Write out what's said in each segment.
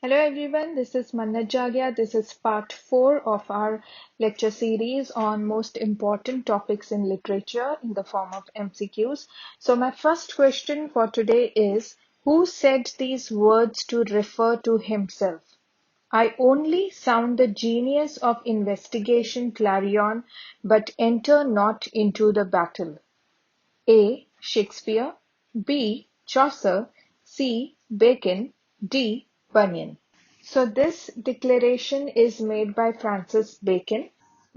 Hello everyone, this is Mannat Jagia. This is part 4 of our lecture series on most important topics in literature in the form of MCQs. So my first question for today is, who said these words to refer to himself? I only sound the genius of investigation clarion, but enter not into the battle. A. Shakespeare, B. Chaucer, C. Bacon, D. Bunyan. So this declaration is made by Francis Bacon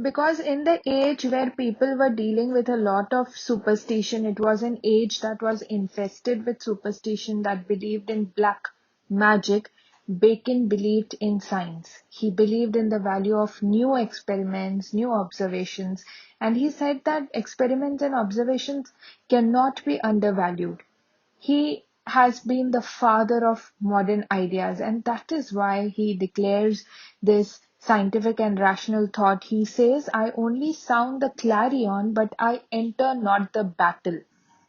because in the age where people were dealing with a lot of superstition, it was an age that was infested with superstition, that believed in black magic. Bacon believed in science. He believed in the value of new experiments, new observations, and he said that experiments and observations cannot be undervalued. He has been the father of modern ideas, and that is why he declares this scientific and rational thought. He says, I only sound the clarion, but I enter not the battle.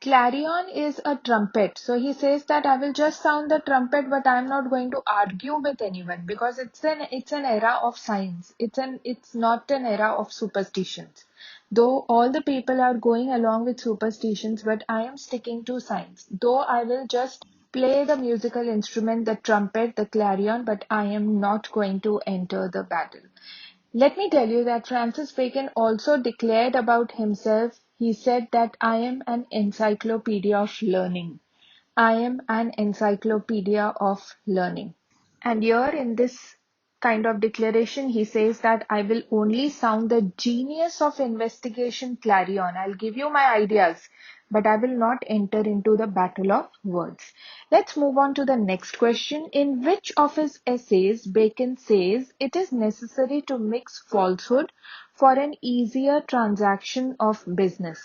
Clarion is a trumpet. So he says that I will just sound the trumpet, but I'm not going to argue with anyone because it's an era of science. It's not an era of superstitions. Though all the people are going along with superstitions, but I am sticking to science. Though I will just play the musical instrument, the trumpet, the clarion, but I am not going to enter the battle. Let me tell you that Francis Bacon also declared about himself, he said that I am an encyclopedia of learning. I am an encyclopedia of learning. And here in this kind of declaration, he says that I will only sound the genius of investigation clarion. I'll give you my ideas, but I will not enter into the battle of words. Let's move on to the next question. In which of his essays Bacon says it is necessary to mix falsehood for an easier transaction of business?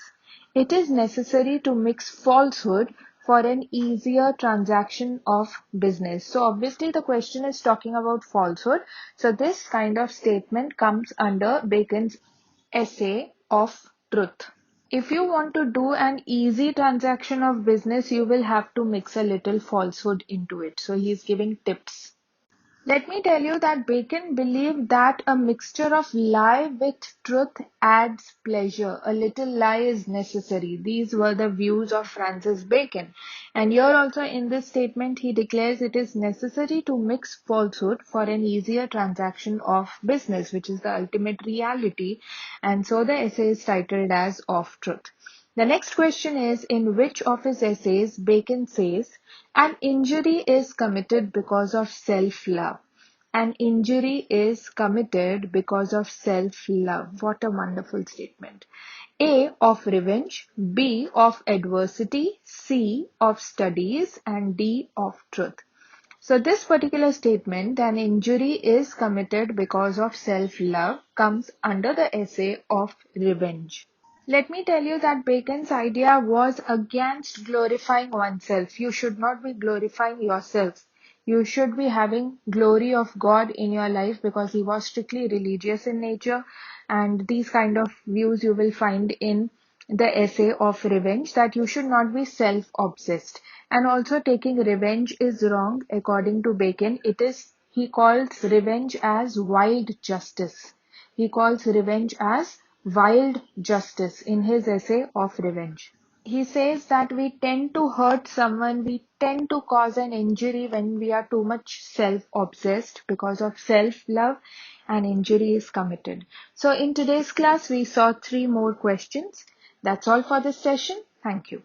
It is necessary to mix falsehood for an easier transaction of business. So obviously the question is talking about falsehood. So this kind of statement comes under Bacon's essay of truth. If you want to do an easy transaction of business, you will have to mix a little falsehood into it. So he's giving tips. Let me tell you that Bacon believed that a mixture of lie with truth adds pleasure. A little lie is necessary. These were the views of Francis Bacon. And here also in this statement, he declares it is necessary to mix falsehood for an easier transaction of business, which is the ultimate reality. And so the essay is titled as Of Truth. The next question is, in which of his essays Bacon says, an injury is committed because of self-love. An injury is committed because of self-love. What a wonderful statement. A, of revenge, B, of adversity, C, of studies, and D, of truth. So this particular statement, an injury is committed because of self-love, comes under the essay of revenge. Let me tell you that Bacon's idea was against glorifying oneself. You should not be glorifying yourself. You should be having glory of God in your life, because he was strictly religious in nature, and these kind of views you will find in the essay of revenge, that you should not be self-obsessed. And also taking revenge is wrong according to Bacon. He calls revenge as wild justice. He calls revenge as wild justice in his essay of revenge. He says that we tend to hurt someone, we tend to cause an injury when we are too much self-obsessed. Because of self-love, an injury is committed. So in today's class, we saw 3 more questions. That's all for this session. Thank you.